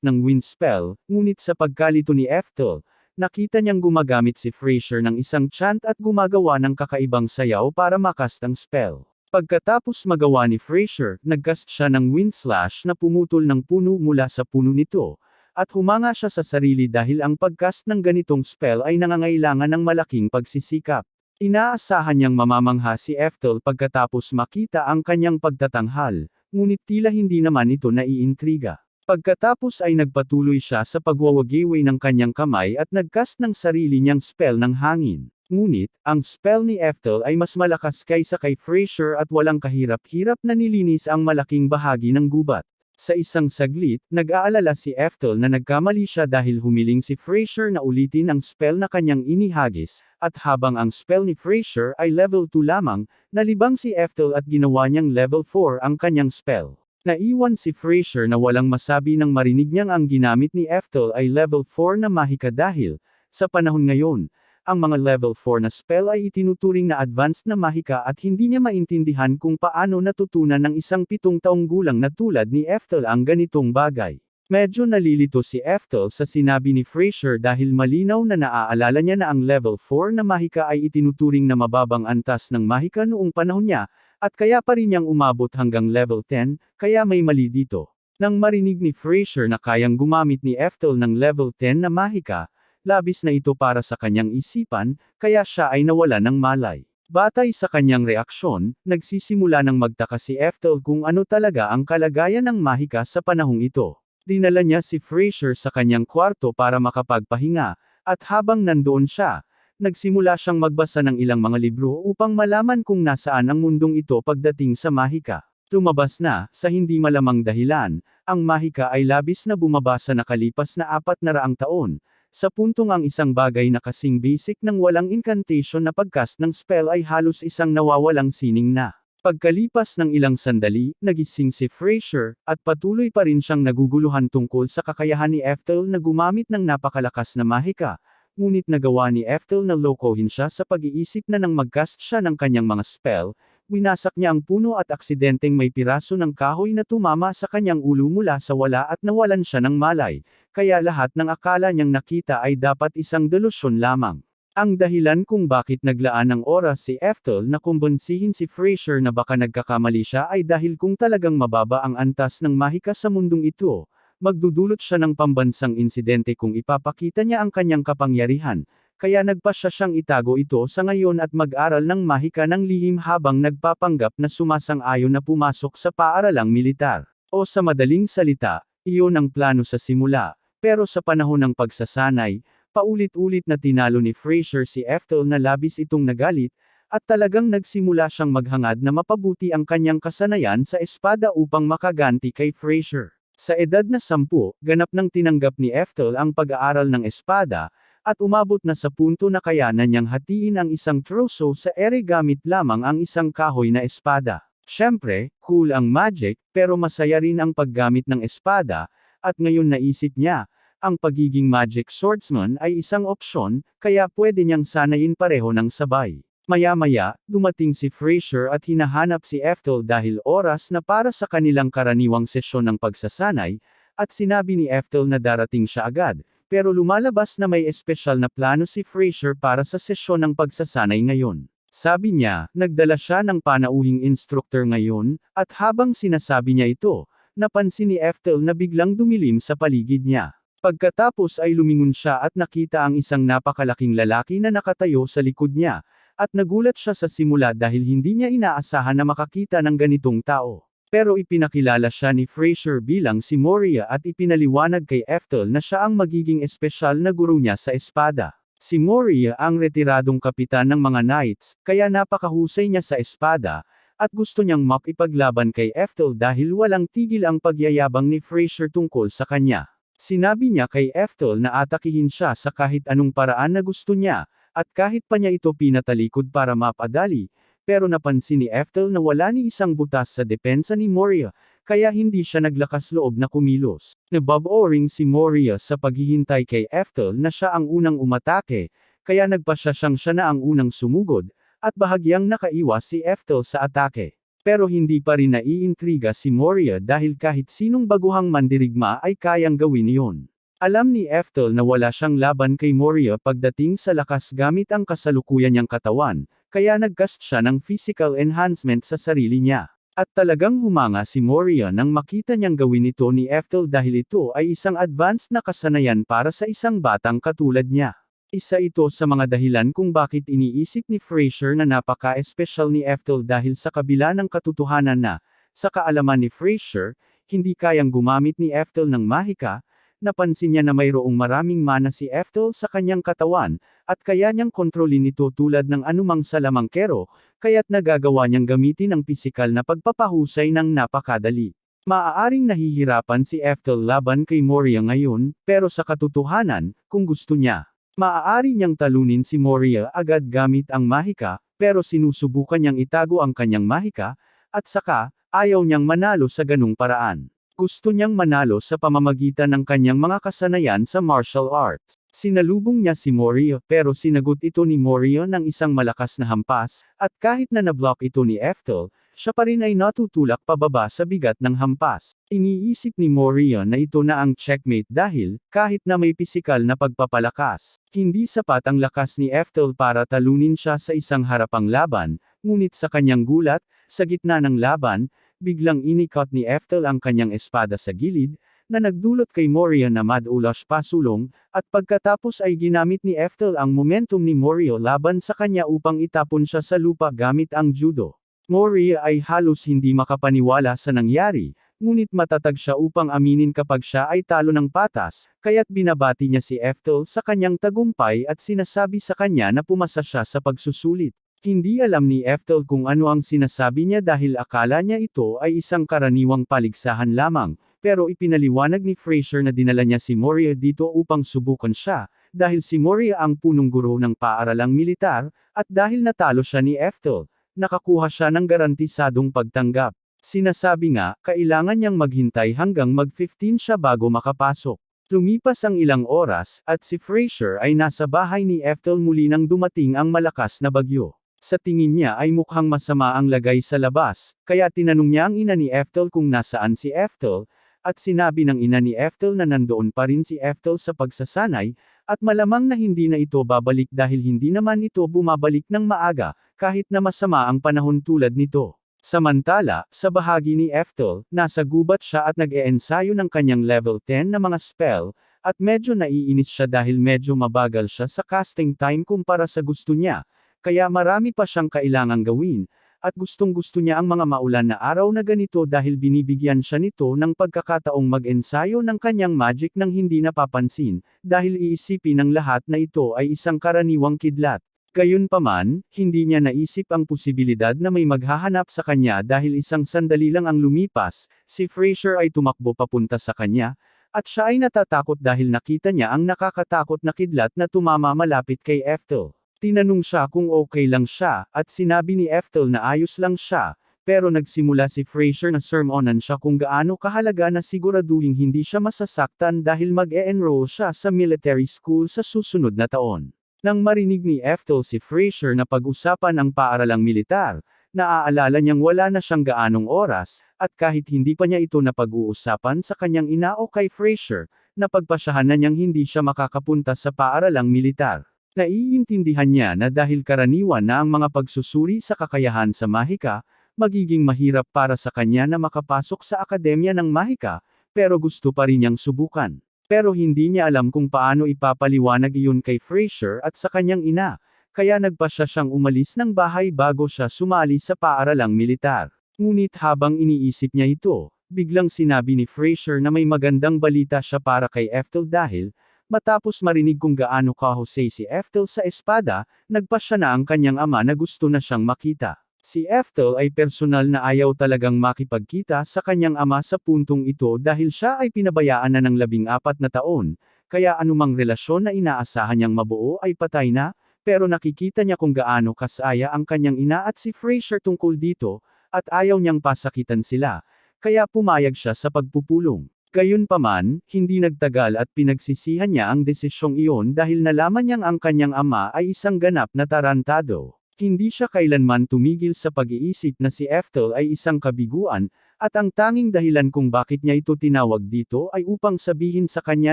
ng wind spell, ngunit sa pagkalito ni Ethel, nakita niyang gumagamit si Frasier ng isang chant at gumagawa ng kakaibang sayaw para makast ang spell. Pagkatapos magawa ni Frasier, nagcast siya ng wind slash na pumutol ng puno mula sa puno nito, at humanga siya sa sarili dahil ang pagcast ng ganitong spell ay nangangailangan ng malaking pagsisikap. Inaasahan niyang mamamangha si Ethel pagkatapos makita ang kanyang pagtatanghal, ngunit tila hindi naman ito naiintriga. Pagkatapos ay nagpatuloy siya sa pagwawagiway ng kanyang kamay at nagcast ng sarili niyang spell ng hangin. Ngunit, ang spell ni Ethel ay mas malakas kaysa kay Frasier at walang kahirap-hirap na nilinis ang malaking bahagi ng gubat. Sa isang saglit, nag-aalala si Ethel na nagkamali siya dahil humiling si Frasier na ulitin ang spell na kanyang inihagis, at habang ang spell ni Frasier ay level 2 lamang, nalibang si Ethel at ginawa niyang level 4 ang kanyang spell. Naiwan si Frasier na walang masabi nang marinig niyang ang ginamit ni Ethel ay level 4 na mahika dahil, sa panahon ngayon, ang mga level 4 na spell ay itinuturing na advanced na mahika at hindi niya maintindihan kung paano natutunan ng isang 7 taong gulang na tulad ni Ethel ang ganitong bagay. Medyo nalilito si Ethel sa sinabi ni Frasier dahil malinaw na naaalala niya na ang level 4 na mahika ay itinuturing na mababang antas ng mahika noong panahon niya, at kaya pa rin niyang umabot hanggang level 10, kaya may mali dito. Nang marinig ni Frasier na kayang gumamit ni Ethel ng level 10 na mahika, labis na ito para sa kanyang isipan, kaya siya ay nawala ng malay. Batay sa kanyang reaksyon, nagsisimula ng magtaka si Ethel kung ano talaga ang kalagayan ng mahika sa panahong ito. Dinala niya si Frasier sa kanyang kwarto para makapagpahinga, at habang nandoon siya, nagsimula siyang magbasa ng ilang mga libro upang malaman kung nasaan ang mundong ito pagdating sa mahika. Lumabas na, sa hindi malamang dahilan, ang mahika ay labis na bumaba sa nakalipas na 400 taon, sa puntong ang isang bagay na kasing basic ng walang incantation na pagcast ng spell ay halos isang nawawalang sining na. Pagkalipas ng ilang sandali, nagising si Frasier, at patuloy pa rin siyang naguguluhan tungkol sa kakayahan ni Ethel na gumamit ng napakalakas na mahika, ngunit nagawa ni Ethel na lokohin siya sa pag-iisip na nang mag-cast siya ng kanyang mga spell, winasak niya ang puno at aksidenteng may piraso ng kahoy na tumama sa kanyang ulo mula sa wala at nawalan siya ng malay, kaya lahat ng akala niyang nakita ay dapat isang delusyon lamang. Ang dahilan kung bakit naglaan ng oras si Ethel na kumbonsihin si Frasier na baka nagkakamali siya ay dahil kung talagang mababa ang antas ng mahika sa mundong ito, magdudulot siya ng pambansang insidente kung ipapakita niya ang kanyang kapangyarihan, kaya nagpasya siyang itago ito sa ngayon at mag-aral ng mahika ng lihim habang nagpapanggap na sumasang-ayon na pumasok sa paaralang militar. O sa madaling salita, iyon ang plano sa simula, pero sa panahon ng pagsasanay, paulit-ulit na tinalo ni Frasier si Ethel na labis itong nagalit, at talagang nagsimula siyang maghangad na mapabuti ang kanyang kasanayan sa espada upang makaganti kay Frasier. Sa edad na 10, ganap nang tinanggap ni Ethel ang pag-aaral ng espada, at umabot na sa punto na kayanan niyang hatiin ang isang troso sa ere gamit lamang ang isang kahoy na espada. Siyempre, cool ang magic, pero masaya rin ang paggamit ng espada, at ngayon naisip niya, ang pagiging magic swordsman ay isang opsyon, kaya pwede niyang sanayin pareho ng sabay. Maya-maya, dumating si Frasier at hinahanap si Ethel dahil oras na para sa kanilang karaniwang sesyon ng pagsasanay, at sinabi ni Ethel na darating siya agad, pero lumalabas na may espesyal na plano si Frasier para sa sesyon ng pagsasanay ngayon. Sabi niya, nagdala siya ng panauhing instructor ngayon, at habang sinasabi niya ito, napansin ni Ethel na biglang dumilim sa paligid niya. Pagkatapos ay lumingon siya at nakita ang isang napakalaking lalaki na nakatayo sa likod niya, at nagulat siya sa simula dahil hindi niya inaasahan na makakita ng ganitong tao. Pero ipinakilala siya ni Frasier bilang si Moria at ipinaliwanag kay Ethel na siya ang magiging espesyal na guro niya sa espada. Si Moria ang retiradong kapitan ng mga Knights, kaya napakahusay niya sa espada, at gusto niyang makipaglaban kay Ethel dahil walang tigil ang pagyayabang ni Frasier tungkol sa kanya. Sinabi niya kay Ethel na atakihin siya sa kahit anong paraan na gusto niya, at kahit pa niya ito pinatalikod para mapadali, pero napansin ni Ethel na wala ni isang butas sa depensa ni Moria, kaya hindi siya naglakas loob na kumilos. Nababoring si Moria sa paghihintay kay Ethel na siya ang unang umatake, kaya nagpasya siya na ang unang sumugod, at bahagyang nakaiwas si Ethel sa atake. Pero hindi pa rin naiintriga si Moria dahil kahit sinong baguhang mandirigma ay kayang gawin iyon. Alam ni Ethel na wala siyang laban kay Moria pagdating sa lakas gamit ang kasalukuyan niyang katawan, kaya nag-cast siya ng physical enhancement sa sarili niya. At talagang humanga si Moria nang makita niyang gawin ito ni Ethel dahil ito ay isang advanced na kasanayan para sa isang batang katulad niya. Isa ito sa mga dahilan kung bakit iniisip ni Frasier na napaka-espesyal ni Ethel dahil sa kabila ng katotohanan na, sa kaalaman ni Frasier, hindi kayang gumamit ni Ethel ng mahika. Napansin niya na mayroong maraming mana si Ethel sa kanyang katawan, at kaya niyang kontrolin ito tulad ng anumang salamangkero, kaya't nagagawa niyang gamitin ang pisikal na pagpapahusay ng napakadali. Maaaring nahihirapan si Ethel laban kay Moria ngayon, pero sa katotohanan, kung gusto niya, maaari niyang talunin si Moria agad gamit ang mahika, pero sinusubukan niyang itago ang kanyang mahika, at saka, ayaw niyang manalo sa ganung paraan. Gusto niyang manalo sa pamamagitan ng kanyang mga kasanayan sa martial arts. Sinalubong niya si Moria pero sinagot ito ni Moria ng isang malakas na hampas, at kahit na nablock ito ni Ethel, siya pa rin ay natutulak pababa sa bigat ng hampas. Iniisip ni Moria na ito na ang checkmate dahil, kahit na may pisikal na pagpapalakas, hindi sapat ang lakas ni Ethel para talunin siya sa isang harapang laban, ngunit sa kanyang gulat, sa gitna ng laban, biglang inikot ni Ethel ang kanyang espada sa gilid, na nagdulot kay Moria na madulas pasulong, at pagkatapos ay ginamit ni Ethel ang momentum ni Moria laban sa kanya upang itapon siya sa lupa gamit ang judo. Moria ay halos hindi makapaniwala sa nangyari, ngunit matatag siya upang aminin kapag siya ay talo ng patas, kaya't binabati niya si Ethel sa kanyang tagumpay at sinasabi sa kanya na pumasa siya sa pagsusulit. Hindi alam ni Ethel kung ano ang sinasabi niya dahil akala niya ito ay isang karaniwang paligsahan lamang, pero ipinaliwanag ni Frasier na dinala niya si Moria dito upang subukan siya, dahil si Moria ang punong guro ng paaralang militar, at dahil natalo siya ni Ethel, nakakuha siya ng garantisadong pagtanggap. Sinasabi nga, kailangan niyang maghintay hanggang mag-15 siya bago makapasok. Lumipas ang ilang oras, at si Frasier ay nasa bahay ni Ethel muli nang dumating ang malakas na bagyo. Sa tingin niya ay mukhang masama ang lagay sa labas, kaya tinanong niya ang ina ni Ethel kung nasaan si Ethel, at sinabi ng ina ni Ethel na nandoon pa rin si Ethel sa pagsasanay, at malamang na hindi na ito babalik dahil hindi naman ito bumabalik ng maaga, kahit na masama ang panahon tulad nito. Samantala, sa bahagi ni Ethel, nasa gubat siya at nag-eensayo ng kanyang level 10 na mga spell, at medyo naiinis siya dahil medyo mabagal siya sa casting time kumpara sa gusto niya, kaya marami pa siyang kailangang gawin, at gustong-gusto niya ang mga maulan na araw na ganito dahil binibigyan siya nito ng pagkakataong mag-ensayo ng kanyang magic nang hindi napapansin, dahil iisipin ng lahat na ito ay isang karaniwang kidlat. Gayunpaman, hindi niya naisip ang posibilidad na may maghahanap sa kanya dahil isang sandali lang ang lumipas, si Frasier ay tumakbo papunta sa kanya, at siya ay natatakot dahil nakita niya ang nakakatakot na kidlat na tumama malapit kay Ethel. Tinanong siya kung okay lang siya, at sinabi ni Ethel na ayos lang siya, pero nagsimula si Frasier na sermonan siya kung gaano kahalaga na siguraduhing hindi siya masasaktan dahil mag-e-enroll siya sa military school sa susunod na taon. Nang marinig ni Ethel si Frasier na pag-usapan ang paaralang militar, Naaalala niyang wala na siyang gaanong oras, at kahit hindi pa niya ito napag-uusapan sa kanyang ina o kay Frasier, napagpasyahan na niyang hindi siya makakapunta sa paaralang militar. Naiintindihan niya na dahil karaniwan na ang mga pagsusuri sa kakayahan sa mahika, magiging mahirap para sa kanya na makapasok sa akademya ng mahika, pero gusto pa rin niyang subukan. Pero hindi niya alam kung paano ipapaliwanag iyon kay Frasier at sa kanyang ina, kaya nagpasya siyang umalis ng bahay bago siya sumali sa paaralang militar. Ngunit habang iniisip niya ito, biglang sinabi ni Frasier na may magandang balita siya para kay Ethel dahil, matapos marinig kung gaano kahusay si Ethel sa espada, nagpasya na ang kanyang ama na gusto na siyang makita. Si Ethel ay personal na ayaw talagang makipagkita sa kanyang ama sa puntong ito dahil siya ay pinabayaan na ng 14 na taon, kaya anumang relasyon na inaasahan niyang mabuo ay patay na, pero nakikita niya kung gaano kasaya ang kanyang ina at si Frasier tungkol dito, at ayaw niyang pasakitan sila, kaya pumayag siya sa pagpupulong. Gayunpaman, hindi nagtagal at pinagsisihan niya ang desisyong iyon dahil nalaman niyang ang kanyang ama ay isang ganap na tarantado. Hindi siya kailanman tumigil sa pag-iisip na si Ethel ay isang kabiguan, at ang tanging dahilan kung bakit niya ito tinawag dito ay upang sabihin sa kanya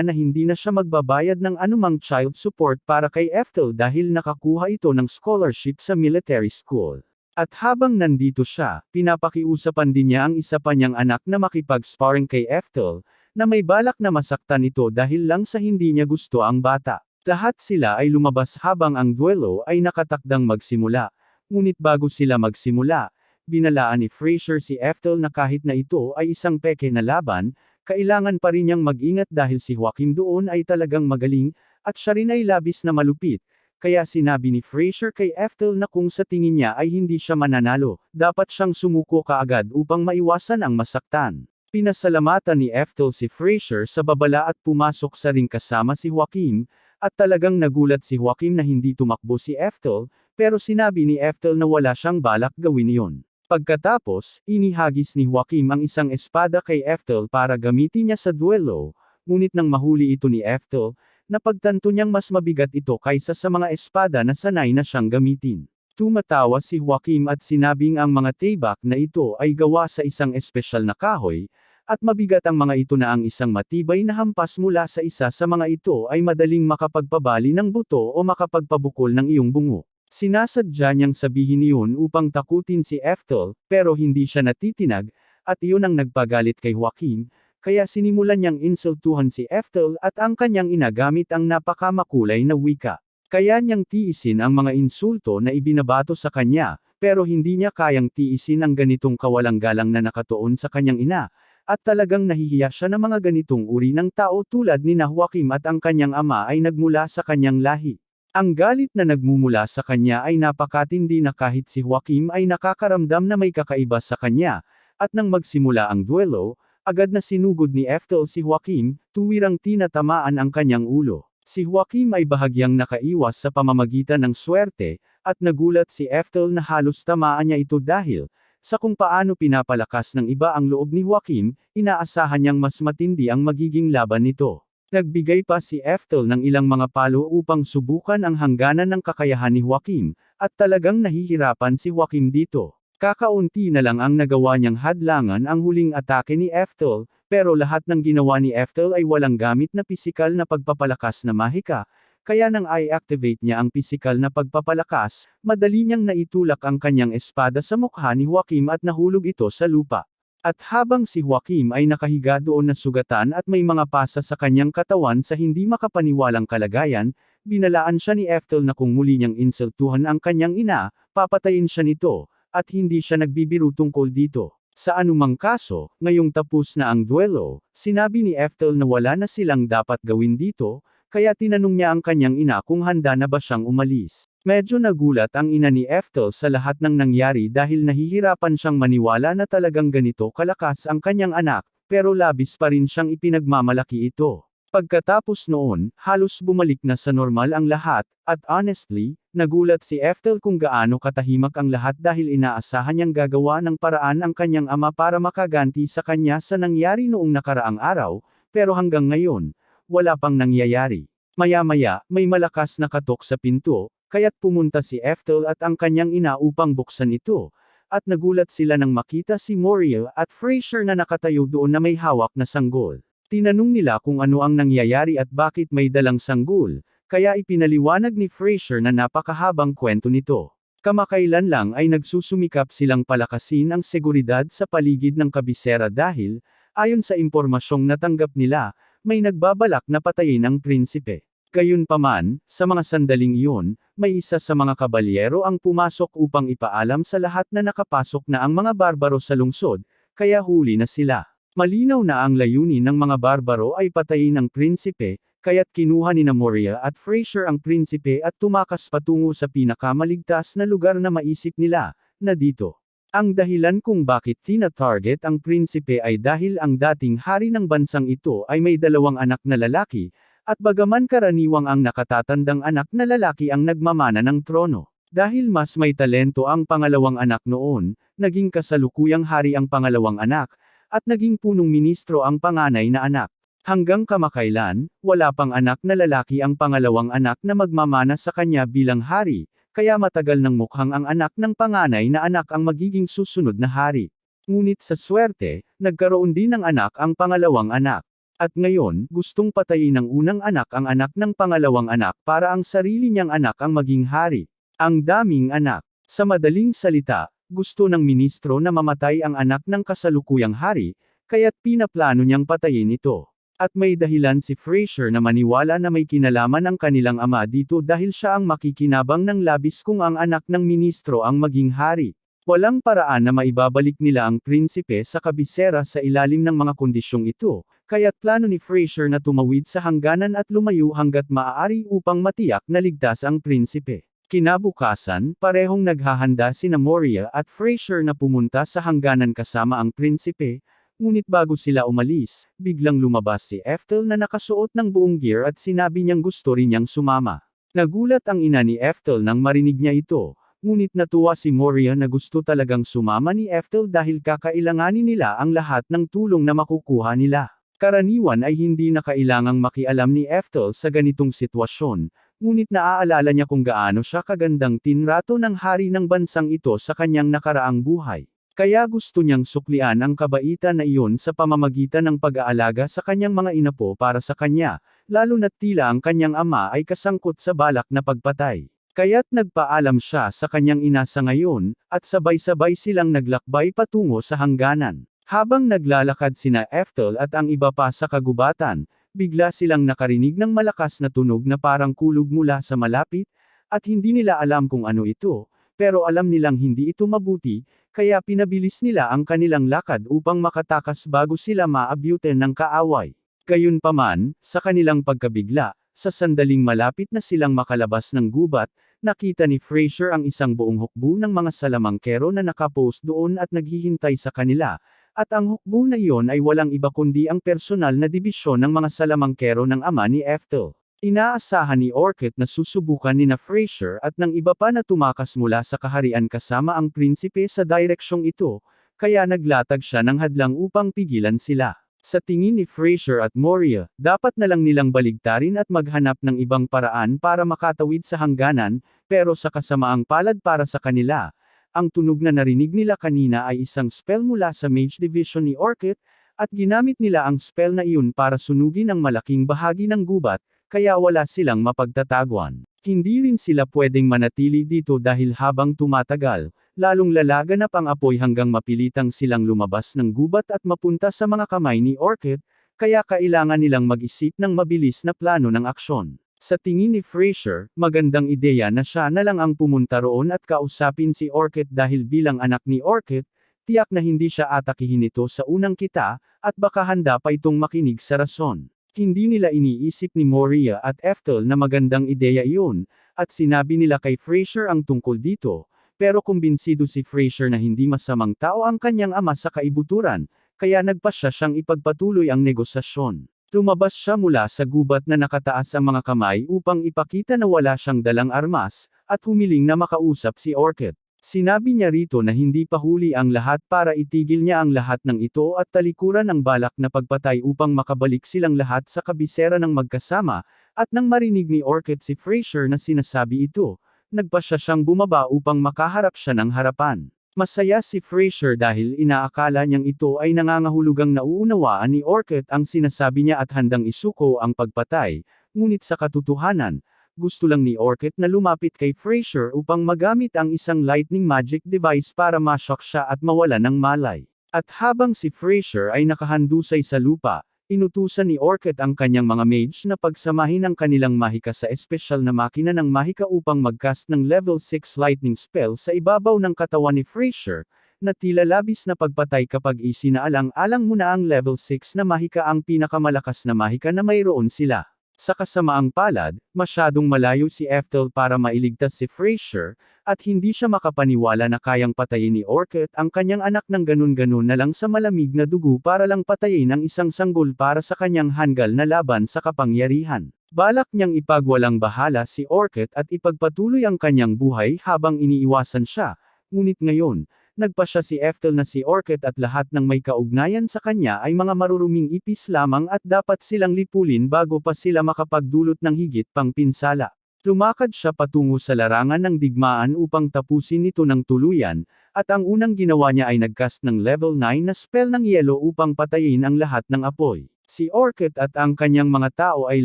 na hindi na siya magbabayad ng anumang child support para kay Ethel dahil nakakuha ito ng scholarship sa military school. At habang nandito siya, pinapakiusapan din niya ang isa pa niyang anak na makipag-sparring kay Ethel, na may balak na masaktan ito dahil lang sa hindi niya gusto ang bata. Lahat sila ay lumabas habang ang duelo ay nakatakdang magsimula. Ngunit bago sila magsimula, binalaan ni Frasier si Ethel na kahit na ito ay isang peke na laban, kailangan pa rin niyang mag-ingat dahil si Joaquin doon ay talagang magaling, at siya rin ay labis na malupit. Kaya sinabi ni Frasier kay Ethel na kung sa tingin niya ay hindi siya mananalo, dapat siyang sumuko kaagad upang maiwasan ang masaktan. Pinasalamatan ni Ethel si Frasier sa babala at pumasok sa ring kasama si Joaquin, at talagang nagulat si Joaquin na hindi tumakbo si Ethel, pero sinabi ni Ethel na wala siyang balak gawin iyon. Pagkatapos, inihagis ni Joaquin ang isang espada kay Ethel para gamitin niya sa duelo, ngunit nang mahuli ito ni Ethel, napagtanto niyang mas mabigat ito kaysa sa mga espada na sanay na siyang gamitin. Tumatawa si Joaquin at sinabing ang mga tibak na ito ay gawa sa isang espesyal na kahoy, at mabigat ang mga ito na ang isang matibay na hampas mula sa isa sa mga ito ay madaling makapagpabali ng buto o makapagpabukol ng iyong bungo. Sinasadya niyang sabihin iyon upang takutin si Ethel, pero hindi siya natitinag, at iyon ang nagpagalit kay Joaquin, kaya sinimulan niyang insultuhan si Ethel at ang kanyang ina gamit ang napakamakulay na wika. Kaya niyang tiisin ang mga insulto na ibinabato sa kanya, pero hindi niya kayang tiisin ang ganitong kawalang galang na nakatuon sa kanyang ina. At talagang nahihiya siya ng mga ganitong uri ng tao tulad ni Joaquin at ang kanyang ama ay nagmula sa kanyang lahi. Ang galit na nagmumula sa kanya ay napakatindi na kahit si Joaquin ay nakakaramdam na may kakaiba sa kanya, at nang magsimula ang duelo, agad na sinugod ni Ethel si Joaquin, tuwirang tinatamaan ang kanyang ulo. Si Joaquin ay bahagyang nakaiwas sa pamamagitan ng swerte, at nagulat si Ethel na halos tamaan niya ito dahil, sa kung paano pinapalakas ng iba ang loob ni Joaquin, inaasahan niyang mas matindi ang magiging laban nito. Nagbigay pa si Ethel ng ilang mga palo upang subukan ang hangganan ng kakayahan ni Joaquin, at talagang nahihirapan si Joaquin dito. Kakaunti na lang ang nagawa niyang hadlangan ang huling atake ni Ethel, pero lahat ng ginawa ni Ethel ay walang gamit na pisikal na pagpapalakas na mahika. Kaya nang i-activate niya ang pisikal na pagpapalakas, madali niyang naitulak ang kanyang espada sa mukha ni Joaquin at nahulog ito sa lupa. At habang si Joaquin ay nakahiga doon na sugatan at may mga pasa sa kanyang katawan sa hindi makapaniwalang kalagayan, binalaan siya ni Ethel na kung muli niyang insultuhan ang kanyang ina, papatayin siya nito, at hindi siya nagbibiro tungkol dito. Sa anumang kaso, ngayong tapos na ang duelo, sinabi ni Ethel na wala na silang dapat gawin dito, kaya tinanong niya ang kanyang ina kung handa na ba siyang umalis. Medyo nagulat ang ina ni Ethel sa lahat ng nangyari dahil nahihirapan siyang maniwala na talagang ganito kalakas ang kanyang anak, pero labis pa rin siyang ipinagmamalaki ito. Pagkatapos noon, halos bumalik na sa normal ang lahat, at honestly, nagulat si Ethel kung gaano katahimik ang lahat dahil inaasahan niyang gagawa ng paraan ang kanyang ama para makaganti sa kanya sa nangyari noong nakaraang araw, pero hanggang ngayon, wala pang nangyayari. Maya-maya, may malakas na katok sa pinto, kaya't pumunta si Ethel at ang kanyang ina upang buksan ito, at nagulat sila nang makita si Moria at Frasier na nakatayo doon na may hawak na sanggol. Tinanong nila kung ano ang nangyayari at bakit may dalang sanggol, kaya ipinaliwanag ni Frasier na napakahabang kwento nito. Kamakailan lang ay nagsusumikap silang palakasin ang seguridad sa paligid ng kabisera dahil, ayon sa impormasyong natanggap nila, may nagbabalak na patayin ang prinsipe. Gayunpaman, sa mga sandaling iyon, may isa sa mga kabalyero ang pumasok upang ipaalam sa lahat na nakapasok na ang mga barbaro sa lungsod, kaya huli na sila. Malinaw na ang layunin ng mga barbaro ay patayin ang prinsipe, kaya't kinuha ni Moria at Frasier ang prinsipe at tumakas patungo sa pinakamaligtas na lugar na maisip nila, na dito. Ang dahilan kung bakit tina-target ang prinsipe ay dahil ang dating hari ng bansang ito ay may 2 anak na lalaki, at bagaman karaniwang ang nakatatandang anak na lalaki ang nagmamana ng trono. Dahil mas may talento ang pangalawang anak noon, naging kasalukuyang hari ang pangalawang anak, at naging punong ministro ang panganay na anak. Hanggang kamakailan, wala pang anak na lalaki ang pangalawang anak na magmamana sa kanya bilang hari, kaya matagal ng mukhang ang anak ng panganay na anak ang magiging susunod na hari. Ngunit sa swerte, nagkaroon din ng anak ang pangalawang anak. At ngayon, gustong patayin ng unang anak ang anak ng pangalawang anak para ang sarili niyang anak ang maging hari. Ang daming anak. Sa madaling salita, gusto ng ministro na mamatay ang anak ng kasalukuyang hari, kaya't pinaplano niyang patayin ito. At may dahilan si Frasier na maniwala na may kinalaman ang kanilang ama dito dahil siya ang makikinabang ng labis kung ang anak ng ministro ang maging hari. Walang paraan na maibabalik nila ang prinsipe sa kabisera sa ilalim ng mga kondisyong ito, kaya't plano ni Frasier na tumawid sa hangganan at lumayo hanggat maaari upang matiyak na ligtas ang prinsipe. Kinabukasan, parehong naghahanda sina Moria at Frasier na pumunta sa hangganan kasama ang prinsipe, ngunit bago sila umalis, biglang lumabas si Eftel na nakasuot ng buong gear at sinabi niyang gusto rin niyang sumama. Nagulat ang ina ni Eftel nang marinig niya ito. Ngunit natuwa si Moria na gusto talagang sumama ni Eftel dahil kakailanganin nila ang lahat ng tulong na makukuha nila. Karaniwan ay hindi na kailangang makialam ni Eftel sa ganitong sitwasyon, ngunit naaalala niya kung gaano siya kagandang tinrato ng hari ng bansang ito sa kanyang nakaraang buhay. Kaya gusto niyang suklian ang kabaitan na iyon sa pamamagitan ng pag-aalaga sa kanyang mga inapo para sa kanya, lalo na't tila ang kanyang ama ay kasangkot sa balak na pagpatay. Kaya't nagpaalam siya sa kanyang ina sa ngayon, at sabay-sabay silang naglakbay patungo sa hangganan. Habang naglalakad sina Eftel at ang iba pa sa kagubatan, bigla silang nakarinig ng malakas na tunog na parang kulog mula sa malapit, at hindi nila alam kung ano ito, pero alam nilang hindi ito mabuti, kaya pinabilis nila ang kanilang lakad upang makatakas bago sila maabyuten ng kaaway. Gayunpaman, sa kanilang pagkabigla, sa sandaling malapit na silang makalabas ng gubat, nakita ni Frasier ang isang buong hukbo ng mga salamangkero na nakapost doon at naghihintay sa kanila, at ang hukbo na iyon ay walang iba kundi ang personal na dibisyon ng mga salamangkero ng ama ni Eftel. Inaasahan ni Orchid na susubukan ni Frasier at ng iba pa na tumakas mula sa kaharian kasama ang prinsipe sa direksyong ito, kaya naglatag siya ng hadlang upang pigilan sila. Sa tingin ni Frasier at Moria, dapat na lang nilang baligtarin at maghanap ng ibang paraan para makatawid sa hangganan, pero sa kasamaang palad para sa kanila, ang tunog na narinig nila kanina ay isang spell mula sa Mage Division ni Orchid, at ginamit nila ang spell na iyon para sunugin ang malaking bahagi ng gubat, kaya wala silang mapagtataguan. Hindi rin sila pwedeng manatili dito dahil habang tumatagal, lalong lalaganap ang apoy hanggang mapilitang silang lumabas ng gubat at mapunta sa mga kamay ni Orchid, kaya kailangan nilang mag-isip ng mabilis na plano ng aksyon. Sa tingin ni Frasier, magandang ideya na siya na lang ang pumunta roon at kausapin si Orchid dahil bilang anak ni Orchid, tiyak na hindi siya atakihin ito sa unang kita, at baka handa pa itong makinig sa rason. Hindi nila iniisip ni Moria at Eftel na magandang ideya iyon, at sinabi nila kay Frasier ang tungkol dito, pero kumbinsido si Frasier na hindi masamang tao ang kanyang ama sa kaibuturan, kaya nagpasya siyang ipagpatuloy ang negosasyon. Lumabas siya mula sa gubat na nakataas ang mga kamay upang ipakita na wala siyang dalang armas, at humiling na makausap si Orchid. Sinabi niya rito na hindi pa huli ang lahat para itigil niya ang lahat ng ito at talikuran ang balak na pagpatay upang makabalik silang lahat sa kabisera ng magkasama, at nang marinig ni Orchid si Frasier na sinasabi ito, nagpasya siyang bumaba upang makaharap siya ng harapan. Masaya si Frasier dahil inaakala niyang ito ay nangangahulugang nauunawaan ni Orchid ang sinasabi niya at handang isuko ang pagpatay, ngunit sa katotohanan, gusto lang ni Orchid na lumapit kay Frasier upang magamit ang isang lightning magic device para ma-shock siya at mawala ng malay. At habang si Frasier ay nakahandusay sa lupa, inutusan ni Orchid ang kanyang mga mage na pagsamahin ang kanilang mahika sa espesyal na makina ng mahika upang mag-cast ng level 6 lightning spell sa ibabaw ng katawan ni Frasier, na tila labis na pagpatay kapag isinaalang-alang mo na ang level 6 na mahika ang pinakamalakas na mahika na mayroon sila. Sa kasamaang palad, masyadong malayo si Ethel para mailigtas si Frasier, at hindi siya makapaniwala na kayang patayin ni Orchid ang kanyang anak ng ganun-ganun na lang sa malamig na dugo para lang patayin ang isang sanggol para sa kanyang hanggal na laban sa kapangyarihan. Balak niyang ipagwalang bahala si Orchid at ipagpatuloy ang kanyang buhay habang iniiwasan siya, ngunit ngayon, nagpa siya si Ethel na si Orchid at lahat ng may kaugnayan sa kanya ay mga maruruming ipis lamang at dapat silang lipulin bago pa sila makapagdulot ng higit pang pinsala. Lumakad siya patungo sa larangan ng digmaan upang tapusin ito ng tuluyan, at ang unang ginawa niya ay nagcast ng level 9 na spell ng yelo upang patayin ang lahat ng apoy. Si Orchid at ang kanyang mga tao ay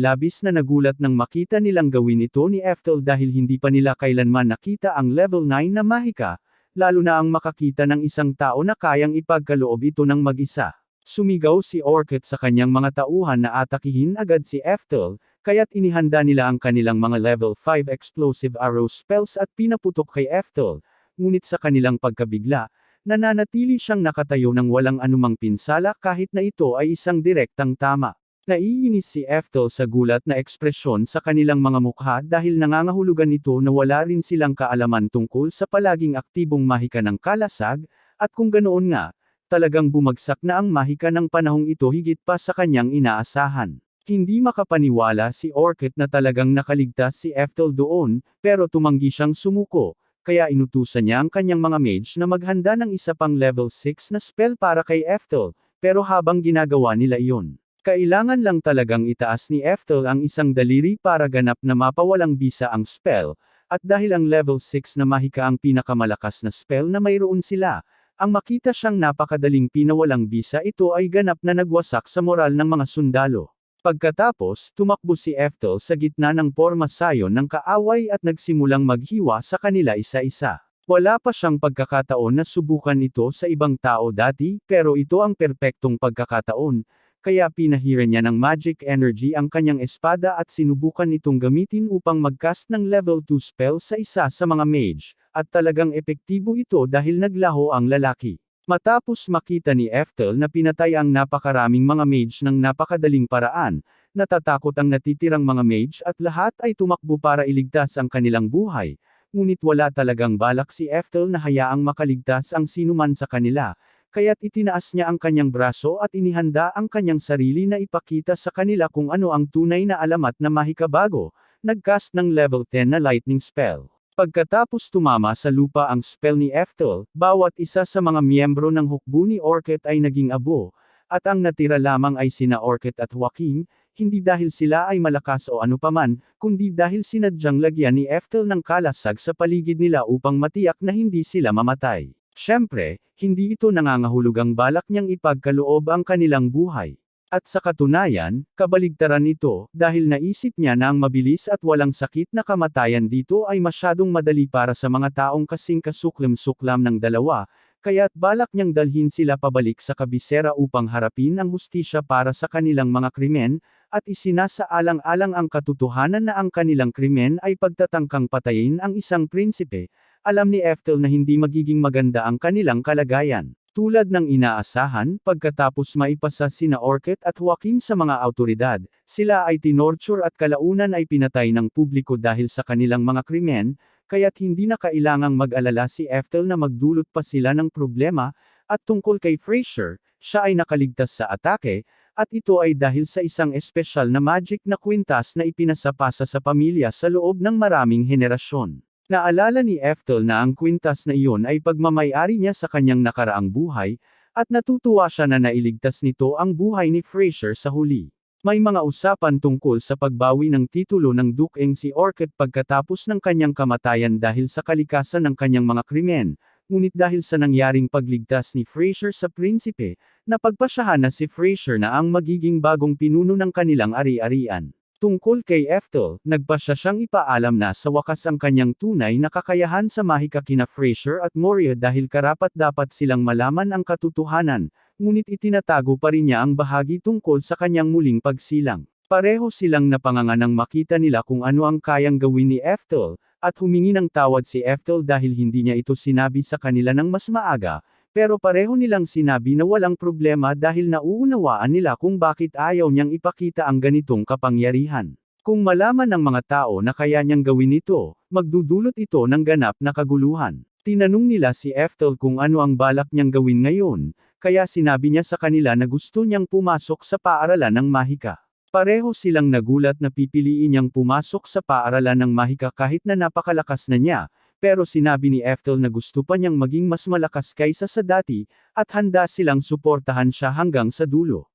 labis na nagulat nang makita nilang gawin ito ni Ethel dahil hindi pa nila kailanman nakita ang level 9 na mahika, lalo na ang makakita ng isang tao na kayang ipagkaloob ito ng mag-isa. Sumigaw si Orchid sa kanyang mga tauhan na atakihin agad si Ethel, kaya't inihanda nila ang kanilang mga level 5 explosive arrow spells at pinaputok kay Ethel, ngunit sa kanilang pagkabigla, nananatili siyang nakatayo ng walang anumang pinsala kahit na ito ay isang direktang tama. Naiinis si Ethel sa gulat na ekspresyon sa kanilang mga mukha dahil nangangahulugan ito na wala rin silang kaalaman tungkol sa palaging aktibong mahika ng kalasag, at kung ganoon nga, talagang bumagsak na ang mahika ng panahong ito higit pa sa kanyang inaasahan. Hindi makapaniwala si Orchid na talagang nakaligtas si Ethel doon, pero tumanggi siyang sumuko, kaya inutusan niya ang kanyang mga mage na maghanda ng isa pang level 6 na spell para kay Ethel, pero habang ginagawa nila iyon, kailangan lang talagang itaas ni Ethel ang isang daliri para ganap na mapawalang bisa ang spell, at dahil ang level 6 na mahika ang pinakamalakas na spell na mayroon sila, ang makita siyang napakadaling pinawalang bisa ito ay ganap na nagwasak sa moral ng mga sundalo. Pagkatapos, tumakbo si Ethel sa gitna ng pormasayon ng kaaway at nagsimulang maghiwa sa kanila isa-isa. Wala pa siyang pagkakataon na subukan ito sa ibang tao dati, pero ito ang perpektong pagkakataon, kaya pinahiran niya ng magic energy ang kanyang espada at sinubukan itong gamitin upang mag-cast ng level 2 spell sa isa sa mga mage, at talagang epektibo ito dahil naglaho ang lalaki. Matapos makita ni Ethel na pinatay ang napakaraming mga mage ng napakadaling paraan, natatakot ang natitirang mga mage at lahat ay tumakbo para iligtas ang kanilang buhay, ngunit wala talagang balak si Ethel na hayaang makaligtas ang sinuman sa kanila, kaya't itinaas niya ang kanyang braso at inihanda ang kanyang sarili na ipakita sa kanila kung ano ang tunay na alamat na mahika bago, nagcast ng level 10 na lightning spell. Pagkatapos tumama sa lupa ang spell ni Ethel, bawat isa sa mga miyembro ng hukbo ni Orchid ay naging abo, at ang natira lamang ay sina Orchid at Joaquin, hindi dahil sila ay malakas o ano paman, kundi dahil sinadyang lagyan ni Ethel ng kalasag sa paligid nila upang matiyak na hindi sila mamatay. Siyempre, hindi ito nangangahulugang balak niyang ipagkaloob ang kanilang buhay. At sa katunayan, kabaligtaran ito, dahil naisip niya na ang mabilis at walang sakit na kamatayan dito ay masyadong madali para sa mga taong kasing kasuklam-suklam ng dalawa, kaya't balak niyang dalhin sila pabalik sa kabisera upang harapin ang hustisya para sa kanilang mga krimen, at isinasaalang-alang ang katotohanan na ang kanilang krimen ay pagtatangkang patayin ang isang prinsipe. Alam ni Ethel na hindi magiging maganda ang kanilang kalagayan. Tulad ng inaasahan, pagkatapos maipasa sina Orchid at Joaquin sa mga awtoridad, sila ay tinorture at kalaunan ay pinatay ng publiko dahil sa kanilang mga krimen, kaya't hindi na kailangang mag-alala si Ethel na magdulot pa sila ng problema, at tungkol kay Frasier, siya ay nakaligtas sa atake, at ito ay dahil sa isang espesyal na magic na kwintas na ipinasapasa sa pamilya sa loob ng maraming henerasyon. Naalala ni Ethel na ang kwintas na iyon ay pagmamay-ari niya sa kanyang nakaraang buhay, at natutuwa siya na nailigtas nito ang buhay ni Frasier sa huli. May mga usapan tungkol sa pagbawi ng titulo ng Duke si Orchid pagkatapos ng kanyang kamatayan dahil sa kalikasan ng kanyang mga krimen, ngunit dahil sa nangyaring pagligtas ni Frasier sa prinsipe, napagpasyahan na si Frasier na ang magiging bagong pinuno ng kanilang ari-arian. Tungkol kay Ethel, nagpasya siyang ipaalam na sa wakas ang kanyang tunay na kakayahan sa mahika kina Frasier at Moria dahil karapat-dapat silang malaman ang katotohanan, ngunit itinatago pa rin niya ang bahagi tungkol sa kanyang muling pagsilang. Pareho silang napanganga nang makita nila kung ano ang kayang gawin ni Ethel, at humingi ng tawad si Ethel dahil hindi niya ito sinabi sa kanila ng mas maaga, pero pareho nilang sinabi na walang problema dahil nauunawaan nila kung bakit ayaw niyang ipakita ang ganitong kapangyarihan. Kung malaman ng mga tao na kaya niyang gawin ito, magdudulot ito ng ganap na kaguluhan. Tinanong nila si Ethel kung ano ang balak niyang gawin ngayon, kaya sinabi niya sa kanila na gusto niyang pumasok sa paaralan ng mahika. Pareho silang nagulat na pipiliin niyang pumasok sa paaralan ng mahika kahit na napakalakas na niya, pero sinabi ni Ethel na gusto pa niyang maging mas malakas kaysa sa dati, at handa silang suportahan siya hanggang sa dulo.